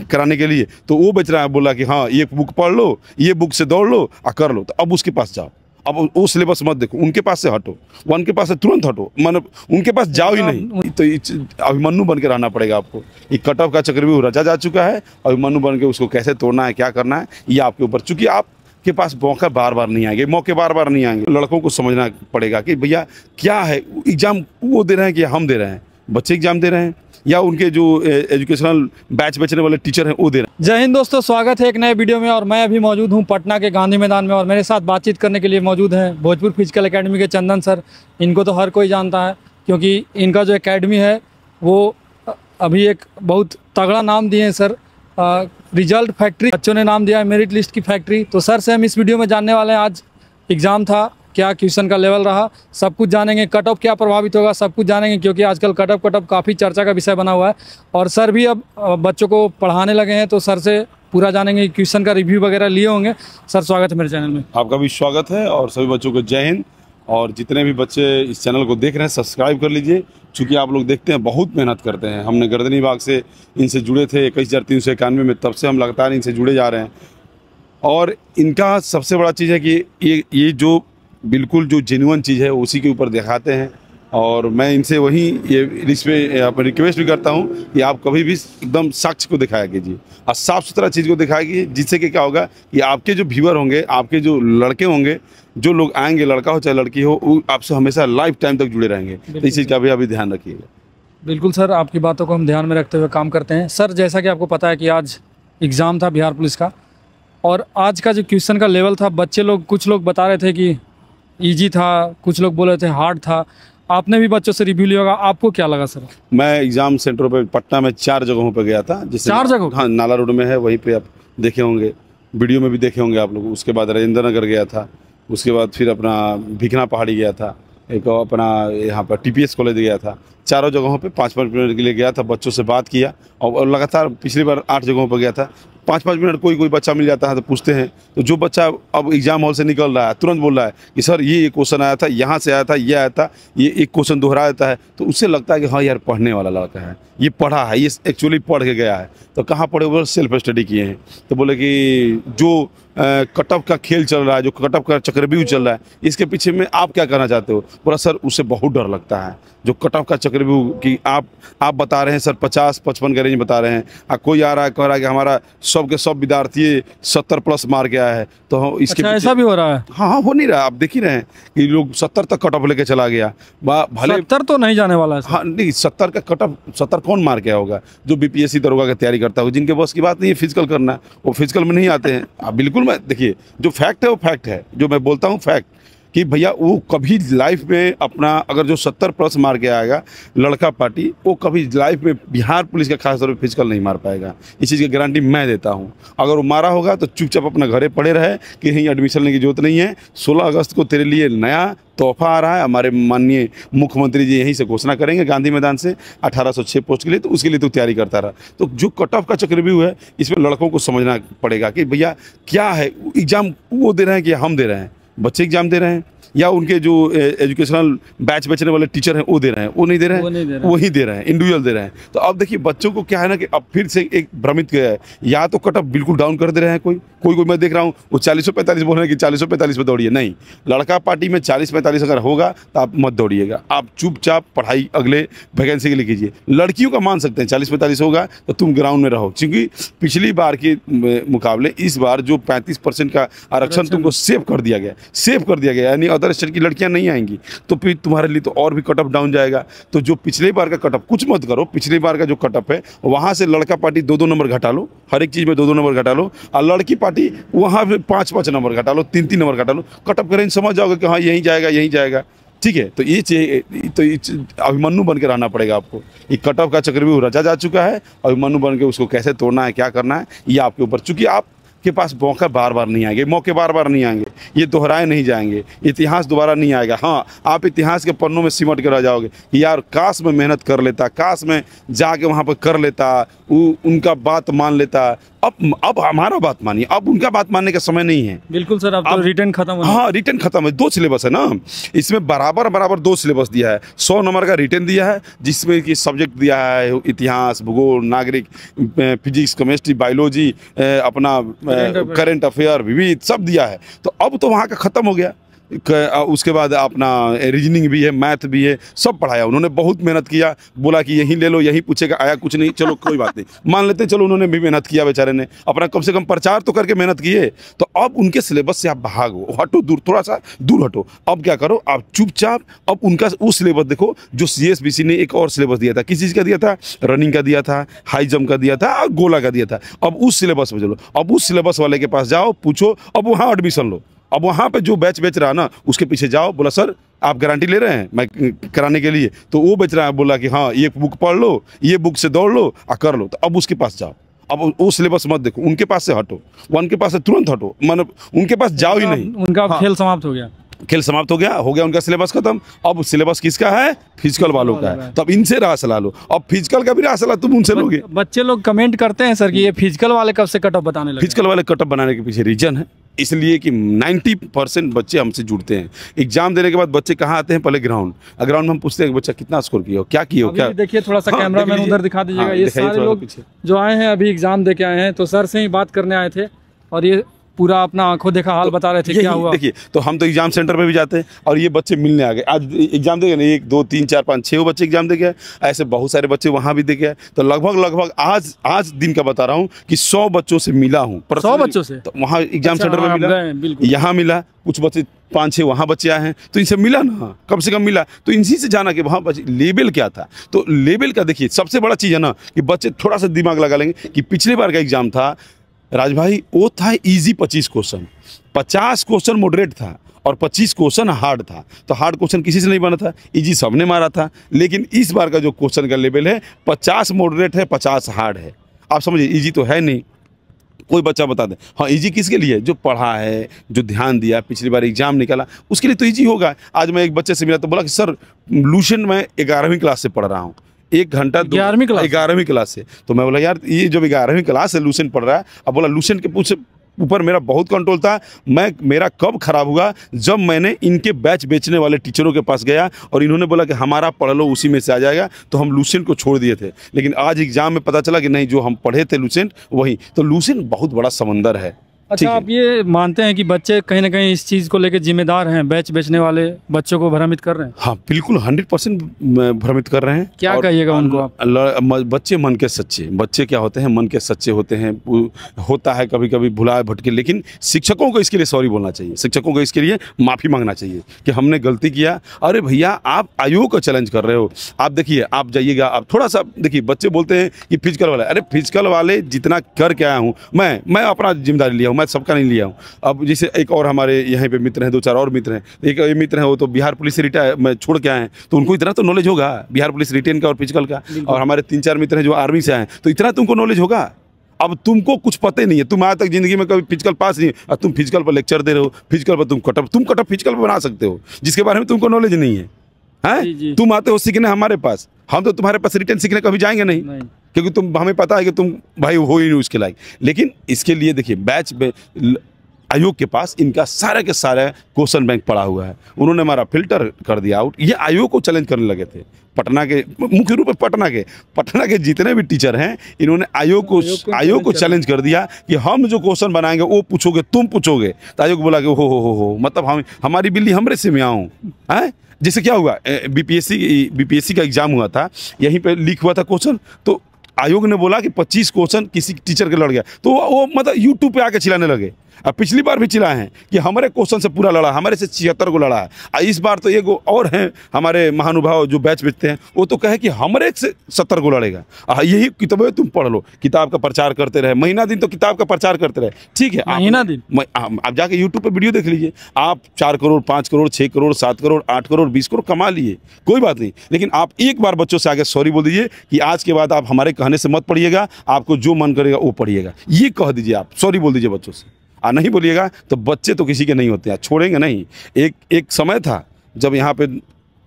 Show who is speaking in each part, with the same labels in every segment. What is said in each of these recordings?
Speaker 1: कराने के लिए, तो वो बेच रहा है, बोला कि हाँ ये बुक पढ़ लो, ये बुक से दौड़ लो और कर लो। तो अब उसके पास जाओ, अब वो सिलेबस मत देखो, उनके पास से हटो, उनके पास से तुरंत हटो, मतलब उनके पास जाओ ही नहीं। तो अभिमन्यु बन के रहना पड़ेगा आपको। ये कट ऑफ का चक्रव्यूह रचा जा चुका है, अभिमन्यु बन के उसको कैसे तोड़ना है, क्या करना है, ये आपके ऊपर। चूंकि आपके पास मौका बार बार नहीं आएंगे, मौके बार बार नहीं आएंगे। लड़कों को समझना पड़ेगा कि भैया क्या है, एग्जाम वो दे रहे हैं कि हम दे रहे हैं, बच्चे एग्जाम दे रहे हैं या उनके जो एजुकेशनल बैच बेचने वाले टीचर हैं वो दे रहे हैं।
Speaker 2: जय हिंद दोस्तों, स्वागत है एक नए वीडियो में। और मैं अभी मौजूद हूं पटना के गांधी मैदान में, और मेरे साथ बातचीत करने के लिए मौजूद हैं भोजपुर फिजिकल एकेडमी के चंदन सर। इनको तो हर कोई जानता है क्योंकि इनका जो एकेडमी है वो अभी एक बहुत तगड़ा नाम दिए हैं सर, रिजल्ट फैक्ट्री। बच्चों ने नाम दिया है मेरिट लिस्ट की फैक्ट्री। तो सर से हम इस वीडियो में जानने वाले हैं, आज एग्ज़ाम था, क्या क्वेश्चन का लेवल रहा, सब कुछ जानेंगे। कट ऑफ क्या प्रभावित होगा, सब कुछ जानेंगे, क्योंकि आजकल कट ऑफ काफ़ी चर्चा का विषय बना हुआ है। और सर भी अब बच्चों को पढ़ाने लगे हैं, तो सर से पूरा जानेंगे। क्वेश्चन का रिव्यू वगैरह लिए होंगे। सर स्वागत है मेरे चैनल में।
Speaker 1: आपका भी स्वागत है और सभी बच्चों को जय हिंद। और जितने भी बच्चे इस चैनल को देख रहे हैं सब्सक्राइब कर लीजिए, चूँकि आप लोग देखते हैं बहुत मेहनत करते हैं। हमने गर्दनी बाग से इनसे जुड़े थे 21,391 में, तब से हम लगातार इनसे जुड़े जा रहे हैं। और इनका सबसे बड़ा चीज़ है कि ये जो बिल्कुल जो जेन्युइन चीज़ है उसी के ऊपर दिखाते हैं। और मैं इनसे वही ये इस पर रिक्वेस्ट भी करता हूँ कि आप कभी भी एकदम साक्ष्य को दिखाया कीजिए और साफ़ सुथरा चीज़ को दिखाया कीजिए, जिससे कि क्या होगा कि आपके जो व्यूअर होंगे, आपके जो लड़के होंगे, जो लोग आएंगे, लड़का हो चाहे लड़की हो, वो आपसे हमेशा लाइफ टाइम तक जुड़े रहेंगे। तो इस चीज़ का भी अभी ध्यान रखिएगा।
Speaker 2: बिल्कुल सर, आपकी बातों को हम ध्यान में रखते हुए काम करते हैं। सर जैसा कि आपको पता है कि आज एग्ज़ाम था बिहार पुलिस का, और आज का जो क्वेश्चन का लेवल था, बच्चे लोग कुछ लोग बता रहे थे कि इजी था, कुछ लोग बोल रहे थे हार्ड था। आपने भी बच्चों से रिव्यू लिया होगा, आपको क्या लगा सर?
Speaker 1: मैं एग्ज़ाम सेंटर पे पटना में 4 जगहों पे गया था, जिससे
Speaker 2: 4 जगह?
Speaker 1: हाँ, नाला रोड में है, वहीं पे आप देखे होंगे, वीडियो में भी देखे होंगे आप लोग। उसके बाद राजेंद्र नगर गया था, उसके बाद फिर अपना भिखना पहाड़ी गया था, एक अपना यहाँ पर TPS कॉलेज गया था। चारों जगहों पे 5-5 मिनट के लिए गया था, बच्चों से बात किया। और लगातार पिछली बार 8 जगहों पर गया था। 5-5 मिनट कोई बच्चा मिल जाता है तो पूछते हैं, तो जो बच्चा अब एग्जाम हॉल से निकल रहा है तुरंत बोल रहा है कि सर ये क्वेश्चन आया था, यहाँ से आया था, ये आया था, ये एक क्वेश्चन दोहरा देता है, तो उससे लगता है कि हाँ यार पढ़ने वाला लड़का है, ये पढ़ा है, ये एक्चुअली पढ़ के गया है। तो कहाँ पढ़े? वो सेल्फ स्टडी किए हैं। तो बोले कि जो कट ऑफ का खेल चल रहा है, जो कट ऑफ का चक्रव्यूह चल रहा है, इसके पीछे में आप क्या करना चाहते हो? बोला सर उससे बहुत डर लगता है, जो कट ऑफ का चक्रव्यूह कि आप बता रहे हैं सर 50-55 का रेंज बता रहे हैं, और कोई आ रहा है कह रहा है कि हमारा सब के सब विद्यार्थी 70+ मार के आया है। तो इसके
Speaker 2: अच्छा, ऐसा भी हो रहा है?
Speaker 1: हाँ, हो नहीं रहा, आप देख ही रहे हैं कि लोग 70 तक कट ऑफ लेके चला गया। भले
Speaker 2: 70 तो नहीं जाने वाला है।
Speaker 1: हाँ नहीं, 70 का कट ऑफ 70 कौन मार के होगा? जो BPSC दरोगा की तैयारी करता हो, जिनके बस की बात नहीं है फिजिकल करना, वो फिजिकल में नहीं आते हैं। आप बिल्कुल, मैं देखिए जो फैक्ट है वो फैक्ट है, जो मैं बोलता हूँ फैक्ट, कि भैया वो कभी लाइफ में अपना अगर जो 70+ मार के आएगा लड़का पार्टी, वो कभी लाइफ में बिहार पुलिस का खास तौर पे फिजिकल नहीं मार पाएगा। इस चीज़ की गारंटी मैं देता हूँ। अगर वो मारा होगा तो चुपचाप अपना घरे पड़े रहे कि कहीं एडमिशन लेने की जरूरत नहीं है। 16 अगस्त को तेरे लिए नया तोहफा आ रहा है। हमारे माननीय मुख्यमंत्री जी यहीं से घोषणा करेंगे गांधी मैदान से 1806 पोस्ट के लिए, तो उसके लिए तो तैयारी करता रहा। तो जो कट ऑफ का चक्रव्यूह है, इसमें लड़कों को समझना पड़ेगा कि भैया क्या है, एग्जाम वो दे रहे हैं कि हम दे रहे हैं, बच्चे एग्जाम दे रहे हैं या उनके जो एजुकेशनल बैच बेचने वाले टीचर हैं वो दे रहे हैं, वो नहीं दे रहे हैं, वही दे रहे हैं, इंडिविजुअल दे रहे हैं। तो अब देखिए बच्चों को क्या है ना कि अब फिर से एक भ्रमित किया है, या तो कट ऑफ बिल्कुल डाउन कर दे रहे हैं, कोई मैं देख रहा हूँ वो 40-45 बोल रहे हैं कि 40-45 पे दौड़िए। नहीं, लड़का पार्टी में 40-45 अगर होगा तो आप मत दौड़िएगा, आप चुपचाप पढ़ाई अगले वैकेंसी के लिए कीजिए। लड़कियों का मान सकते हैं 40-45 होगा तो तुम ग्राउंड में रहो, क्योंकि पिछली बार के मुकाबले इस बार जो 35% का आरक्षण तुमको सेव कर दिया गया, यानी अदर स्टेट की लड़कियां नहीं आएंगी, तो फिर तुम्हारे लिए तो और भी कट ऑफ डाउन जाएगा। तो जो पिछले बार का कट ऑफ, कुछ मत करो, पिछले बार का जो कट ऑफ है वहाँ से लड़का पार्टी 2-2 नंबर घटा लो, हर एक चीज़ में 2-2 नंबर घटा लो, और लड़की पार्टी वहाँ पे 5-5 नंबर घटा लो, 3-3 नंबर घटा लो। कट ऑफ का रेंज समझ जाओगे कि हाँ यहीं जाएगा। ठीक है, तो ये अभिमन्यु बन के रहना पड़ेगा आपको। ये कट ऑफ का चक्रव्यूह रचा जा चुका है, अभिमन्यु बन के उसको कैसे तोड़ना है, क्या करना है, ये आपके ऊपर। चूँकि के पास मौका बार बार नहीं आएंगे, मौके बार बार नहीं आएंगे, ये दोहराए नहीं जाएंगे, इतिहास दोबारा नहीं आएगा। हाँ, आप इतिहास के पन्नों में सिमट के रह जाओगे कि यार काश मैं मेहनत कर लेता, काश मैं जाके वहाँ पर कर लेता, उनका बात मान लेता, अब हमारा बात मानिए, अब उनका बात मानने का समय नहीं है।
Speaker 2: बिल्कुल सर, अब तो रिटर्न खत्म हो।
Speaker 1: हाँ, रिटर्न खत्म है, 2 सिलेबस है ना, इसमें बराबर 2 सिलेबस दिया है। 100 नंबर का रिटर्न दिया है, जिसमें कि सब्जेक्ट दिया है इतिहास, भूगोल, नागरिक, फिजिक्स, केमिस्ट्री, बायोलॉजी, अपना करंट अफेयर, विविध सब दिया है। तो अब तो वहाँ का ख़त्म हो गया। उसके बाद अपना रीजनिंग भी है, मैथ भी है, सब पढ़ाया उन्होंने। बहुत मेहनत किया, बोला कि यहीं ले लो, यहीं पूछेगा, आया कुछ नहीं, चलो कोई बात नहीं, मान लेते, चलो उन्होंने भी मेहनत किया, बेचारे ने अपना कम से कम प्रचार तो करके मेहनत किए। तो अब उनके सिलेबस से आप भागो, हटो दूर, थोड़ा सा दूर हटो। अब क्या करो, आप चुपचाप अब उनका वो सिलेबस देखो जो CSBC ने एक और सिलेबस दिया था। किस चीज़ का दिया था? रनिंग का दिया था, हाई जंप का दिया था और गोला का दिया था। अब उस सिलेबस में चलो, अब उस सिलेबस वाले के पास जाओ, पूछो, अब वहाँ एडमिशन लो। अब वहाँ पे जो बैच बेच रहा ना, उसके पीछे जाओ, बोला सर आप गारंटी ले रहे हैं मैं कराने के लिए? तो वो बेच रहा है, बोला कि हाँ ये बुक पढ़ लो, ये बुक से दौड़ लो और कर लो। तो अब उसके पास जाओ, अब वो सिलेबस मत देखो, उनके पास से हटो, उनके पास से तुरंत हटो, मतलब उनके पास जाओ ही नहीं।
Speaker 2: उनका खेल समाप्त हो गया,
Speaker 1: खेल समाप्त हो गया उनका सिलेबस खत्म। अब सिलेबस किसका है? फिजिकल वालों का है। तब इनसे राह सलाह लो। अब फिजिकल का भी राह सलाह तुम उनसे लोगे।
Speaker 2: बच्चे लोग कमेंट करते हैं सर कि ये फिजिकल वाले कब से कट ऑफ बताने लगे?
Speaker 1: फिजिकल वाले कट ऑफ बनाने के पीछे रीजन है, इसलिए कि 90% बच्चे हमसे जुड़ते हैं। एग्जाम देने के बाद बच्चे कहाँ आते हैं? पहले ग्राउंड में हम पूछते हैं कि बच्चा कितना स्कोर किया हो, क्या किया हो, क्या।
Speaker 2: देखिए थोड़ा सा कैमरा मैन उधर दिखा दीजिएगा। ये सारे लोग जो आए हैं अभी एग्जाम दे के आए हैं, तो सर से ही बात करने आए थे और ये पूरा अपना आंखों देखा हाल बता रहे थे क्या हुआ।
Speaker 1: देखिए, तो हम तो एग्जाम सेंटर पे भी जाते हैं और ये बच्चे मिलने आ गए। आज एग्जाम दे गए, 1 2 3 4 5 6 बच्चे एग्जाम दे गए, ऐसे बहुत सारे बच्चे वहाँ भी दे गए। तो लगभग आज दिन का बता रहा हूँ कि 100 बच्चों से मिला हूँ।
Speaker 2: 100 बच्चों से?
Speaker 1: तो वहाँ एग्जाम सेंटर में मिला, यहाँ मिला, कुछ बच्चे 5-6 वहाँ बच्चे आए हैं, तो इनसे मिला ना, कम से कम मिला। तो इनसी से जाना कि वहाँ लेवल क्या था। तो लेवल का देखिए सबसे बड़ा चीज़ है ना कि बच्चे थोड़ा सा दिमाग लगा लेंगे कि पिछले बार का एग्जाम था राज भाई, वो था इजी 25 क्वेश्चन, 50 क्वेश्चन मॉडरेट था और 25 क्वेश्चन हार्ड था। तो हार्ड क्वेश्चन किसी से नहीं बना था, इजी सबने मारा था। लेकिन इस बार का जो क्वेश्चन का लेवल है 50 मॉडरेट है, 50 हार्ड है। आप समझिए, इजी तो है नहीं। कोई बच्चा बता दे हाँ इजी किसके लिए? जो पढ़ा है, जो ध्यान दिया, पिछली बार एग्जाम निकाला, उसके लिए तो इजी होगा। आज मैं एक बच्चे से मिला तो बोला कि सर लूसेंट मैं 11वीं क्लास से पढ़ रहा हूँ, 1 घंटा 11वीं क्लास से। तो मैं बोला यार ये जब 11वीं क्लास से लूसेंट पढ़ रहा है। अब बोला लूसेंट के ऊपर मेरा बहुत कंट्रोल था। मेरा कब खराब हुआ? जब मैंने इनके बैच बेचने वाले टीचरों के पास गया और इन्होंने बोला कि हमारा पढ़ लो, उसी में से आ जाएगा। तो हम लूसेंट को छोड़ दिए थे, लेकिन आज एग्जाम में पता चला कि नहीं, जो हम पढ़े थे लूसेंट वही। तो लूसेंट बहुत बड़ा समंदर है।
Speaker 2: अच्छा, आप ये मानते हैं कि बच्चे कहीं ना कहीं इस चीज़ को लेकर जिम्मेदार हैं, बैच बेचने वाले बच्चों को भ्रमित कर रहे हैं?
Speaker 1: हाँ बिल्कुल, 100% भ्रमित कर रहे हैं।
Speaker 2: क्या कहिएगा उनको आप?
Speaker 1: बच्चे मन के सच्चे, बच्चे क्या होते हैं? मन के सच्चे होते हैं। होता है कभी कभी भुलाए भटके, लेकिन शिक्षकों को इसके लिए सॉरी बोलना चाहिए, शिक्षकों को इसके लिए माफ़ी मांगना चाहिए कि हमने गलती किया। अरे भैया, आप आयोग को चैलेंज कर रहे हो। आप देखिए, आप जाइएगा, आप थोड़ा सा देखिए, बच्चे बोलते हैं कि फिजिकल वाले, अरे फिजिकल वाले जितना करके आया हूँ मैं अपना जिम्मेदारी लिया हूँ, मैं सबका नहीं लिया हूँ। अब जैसे एक और हमारे यहाँ पे मित्र हैं, 2-4 और मित्र हैं। एक मित्र हैं, वो तो बिहार पुलिस से रिटायर मैं छोड़ के आए हैं, तो उनको इतना तो नॉलेज होगा बिहार पुलिस रिटेन का और फिजिकल का। और हमारे 3-4 मित्र हैं जो आर्मी से आए हैं, तो इतना तुमको नॉलेज होगा। अब तुमको कुछ पता ही नहीं है, तुम आज तक जिंदगी में कभी फिजिकल पास नहीं, और तुम फिजिकल पर लेक्चर दे रहे हो। फिजिकल पर तुम कटअप फिजिकल पर बना सकते हो, जिसके बारे में तुमको नॉलेज नहीं है। हैं? तुम आते हो सीखने हमारे पास, हम तो तुम्हारे पास रिटर्न सीखने कभी जाएंगे नहीं, क्योंकि तुम हमें पता है कि तुम भाई हो ही नहीं उसके लायक। लेकिन इसके लिए देखिए, बैच आयोग के पास इनका सारे के सारे क्वेश्चन बैंक पड़ा हुआ है। उन्होंने हमारा फिल्टर कर दिया आउट। ये आयोग को चैलेंज करने लगे थे। पटना के, मुख्य रूप से पटना के जितने भी टीचर हैं, इन्होंने आयोग को चैलेंज कर दिया कि हम जो क्वेश्चन बनाएंगे वो पूछोगे, तुम पूछोगे। तो आयोग बोला कि हो मतलब हमारी बिल्ली हमरे से में आऊँ हैं। जैसे क्या हुआ, बीपीएससी का एग्जाम हुआ था, यहीं पे लीक हुआ था क्वेश्चन। तो आयोग ने बोला कि 25 क्वेश्चन किसी टीचर के लड़ गया, तो वो मतलब यूट्यूब पे आके चिल्लाने लगे। अब पिछली बार भी चिल्लाए हैं कि हमारे क्वेश्चन से पूरा लड़ा, हमारे से 76 को लड़ा है। इस बार तो एक और हैं हमारे महानुभाव जो बैच बेचते हैं, वो तो कहे कि हमारे से 70 को लड़ेगा। यही किताबें तुम पढ़ लो, किताब का प्रचार करते रहे महीना दिन, तो किताब का प्रचार करते रहे, ठीक है,
Speaker 2: महीना दिन।
Speaker 1: आप जाके यूट्यूब पे वीडियो देख लीजिए। आप 4 करोड़ 5 करोड़ 6 करोड़ 7 करोड़ 8 करोड़ 20 करोड़ कमा लिए, कोई बात नहीं। लेकिन आप एक बार बच्चों से आगे सॉरी बोल दीजिए कि आज के बाद आप हमारे कहने से मत पढ़िएगा, आपको जो मन करेगा वो पढ़िएगा, ये कह दीजिए। आप सॉरी बोल दीजिए बच्चों से। नहीं बोलिएगा तो बच्चे तो किसी के नहीं होते हैं, छोड़ेंगे नहीं। एक समय था जब यहाँ पे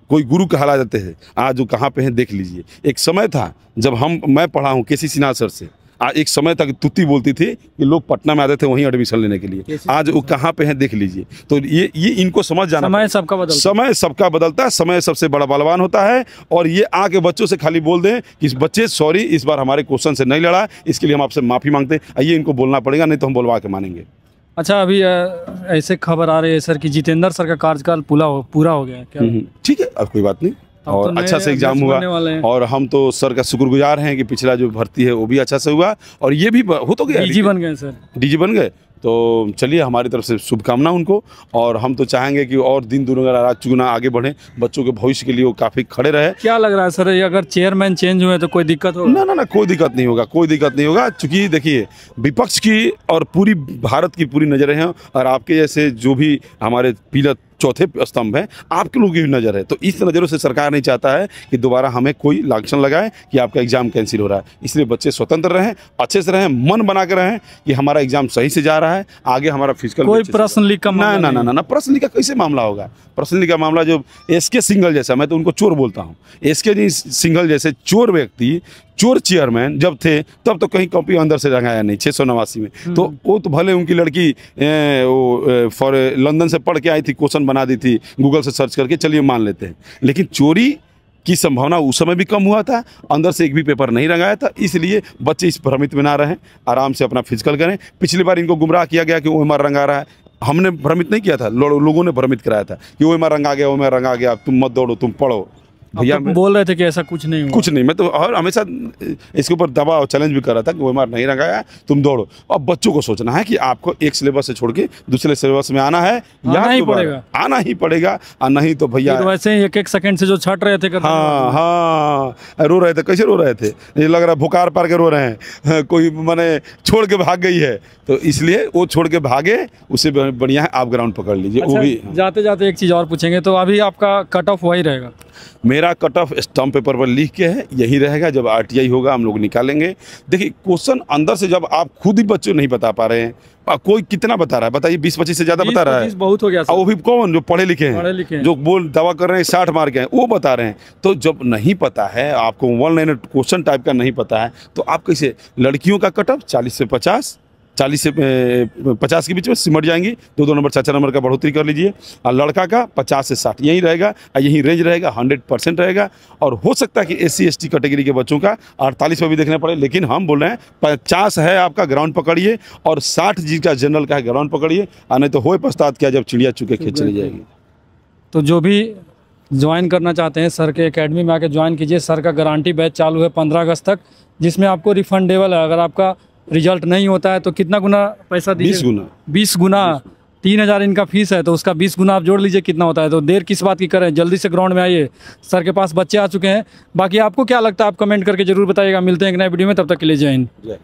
Speaker 1: कोई गुरु कहला जाते थे, आज वो कहाँ पे हैं देख लीजिए। एक समय था जब मैं पढ़ा हूँ केसी सिन्हा सर से, एक समय तक तुत्ती बोलती थी कि लोग पटना में आते थे वहीं एडमिशन लेने के लिए, आज वो कहाँ पे हैं देख लीजिए। तो ये इनको समझ जाना, समय सबका बदलता है, समय सबसे बड़ा बलवान होता है। और ये आके बच्चों से खाली बोल दें कि बच्चे सॉरी इस बार हमारे क्वेश्चन से नहीं लड़ा, इसके लिए हम आपसे माफ़ी मांगते हैं, ये इनको बोलना पड़ेगा, नहीं तो हम बोलवा के मानेंगे।
Speaker 2: अच्छा, अभी ऐसे खबर आ रही है सर कि जितेंद्र सर का कार्यकाल पूरा हो गया है क्या?
Speaker 1: ठीक है, अब कोई बात नहीं, और
Speaker 2: तो
Speaker 1: अच्छा से एग्जाम हुआ, और हम तो सर का शुक्रगुजार हैं कि पिछला जो भर्ती है वो भी अच्छा से हुआ, और ये भी हो तो गया,
Speaker 2: डीजी बन गए सर,
Speaker 1: डीजी बन गए। तो चलिए, हमारी तरफ से शुभकामना उनको, और हम तो चाहेंगे कि और दिन दुगना रात चुगना आगे बढ़े, बच्चों के भविष्य के लिए वो काफ़ी खड़े रहे।
Speaker 2: क्या लग रहा है सर, अगर चेयरमैन चेंज हुए तो कोई दिक्कत होगा?
Speaker 1: ना, कोई दिक्कत नहीं होगा, कोई दिक्कत नहीं होगा। चूँकि देखिए, विपक्ष की और पूरी भारत की पूरी नज़रें हैं, और आपके जैसे जो भी हमारे पिलर चौथे स्तंभ है, आपके लोगों की भी नज़र है। तो इस नज़रों से सरकार नहीं चाहता है कि दोबारा हमें कोई लांछन लगाए कि आपका एग्जाम कैंसिल हो रहा है। इसलिए बच्चे स्वतंत्र रहें, अच्छे से रहें, मन बना कर रहें कि हमारा एग्जाम सही से जा रहा है, आगे हमारा फिजिकल
Speaker 2: कोई प्रश्न लीक का मामला
Speaker 1: ना, प्रश्न लीक का कैसे मामला होगा? प्रश्न लीक का मामला जो एसके सिंघल जैसा, मैं तो उनको चोर बोलता हूँ, एसके सिंघल जैसे चोर व्यक्ति, चोर चेयरमैन जब थे तब तो कहीं कॉपी अंदर से रंगाया नहीं 689 में। तो वो तो भले उनकी लड़की फॉर लंदन से पढ़ के आई थी, क्वेश्चन बना दी थी गूगल से सर्च करके, चलिए मान लेते हैं, लेकिन चोरी की संभावना उस समय भी कम हुआ था, अंदर से एक भी पेपर नहीं रंगाया था। इसलिए बच्चे इस भ्रमित में ना रहें, आराम से अपना फिजिकल करें। पिछली बार इनको गुमराह किया गया कि OMR रंगा रहा है, हमने भ्रमित नहीं किया था, लोगों ने भ्रमित कराया था कि OMR रंगा गया, OMR रंगा गया, तुम मत दौड़ो, तुम पढ़ो।
Speaker 2: भैया तो बोल रहे थे कि ऐसा कुछ नहीं हुआ।
Speaker 1: कुछ नहीं, मैं तो और हमेशा इसके ऊपर दबा और चैलेंज भी कर रहा था कि OMR नहीं रंगाया, तुम दौड़ो। अब बच्चों को सोचना है कि आपको एक सिलेबस से छोड़ के दूसरे सिलेबस में आना है,
Speaker 2: आना ही पड़ेगा,
Speaker 1: और नहीं तो भैया
Speaker 2: तो वैसे ही एक सेकंड से जो छट रहे थे,
Speaker 1: हाँ, रो रहे थे, कैसे रो रहे थे, ये लग रहा है भुकार पार के रो रहे हैं, कोई माने छोड़ के भाग गई है। तो इसलिए वो छोड़ के भागे, उससे बढ़िया है आप ग्राउंड पकड़ लीजिए।
Speaker 2: अच्छा,
Speaker 1: वो भी
Speaker 2: जाते जाते एक चीज़ और पूछेंगे, तो अभी आपका कट ऑफ वही रहेगा?
Speaker 1: मेरा कट ऑफ स्टम्प पेपर पर लिख के है, यही रहेगा। जब RTI होगा हम लोग निकालेंगे। देखिए, क्वेश्चन अंदर से जब आप खुद ही बच्चों नहीं बता पा रहे हैं, कोई कितना बता रहा है बताइए, 20-25 से ज़्यादा बता रहा है,
Speaker 2: बहुत हो गया सर।
Speaker 1: वो भी कौन जो पढ़े लिखे हैं, जो बोल दावा कर रहे हैं 60 मार्क के हैं, वो बता रहे हैं। तो जब नहीं पता है आपको, 1 लाइन क्वेश्चन टाइप का नहीं पता है, तो आप कैसे? लड़कियों का कट ऑफ 40 से 50, 40 से 50 के बीच में सिमट जाएंगी, 2-2 नंबर 4-4 नंबर का बढ़ोतरी कर लीजिए। और लड़का का 50 से 60 यही रहेगा, यही रेंज रहेगा, 100% रहेगा। और हो सकता है कि SC ST कैटेगरी के बच्चों का 48 में भी देखना पड़े, लेकिन हम बोल रहे हैं 50 है आपका, ग्राउंड पकड़िए, और 60 जी का जनरल का है, ग्राउंड पकड़िए, और नहीं तो होए पश्चात क्या जब चिड़िया चुके खेत चली जाएगी।
Speaker 2: तो जो भी ज्वाइन करना चाहते हैं सर के एकेडमी में आके ज्वाइन कीजिए। सर का गारंटी बैच चालू है 15 अगस्त तक, जिसमें आपको रिफंडेबल है। अगर आपका रिजल्ट नहीं होता है तो कितना गुना पैसा दीजिए? 20 गुना। 3000 इनका फीस है, तो उसका 20 गुना आप जोड़ लीजिए कितना होता है। तो देर किस बात की करें, जल्दी से ग्राउंड में आइए। सर के पास बच्चे आ चुके हैं। बाकी आपको क्या लगता है आप कमेंट करके जरूर बताइएगा। मिलते हैं एक नए वीडियो में, तब तक के लिए जय हिंद।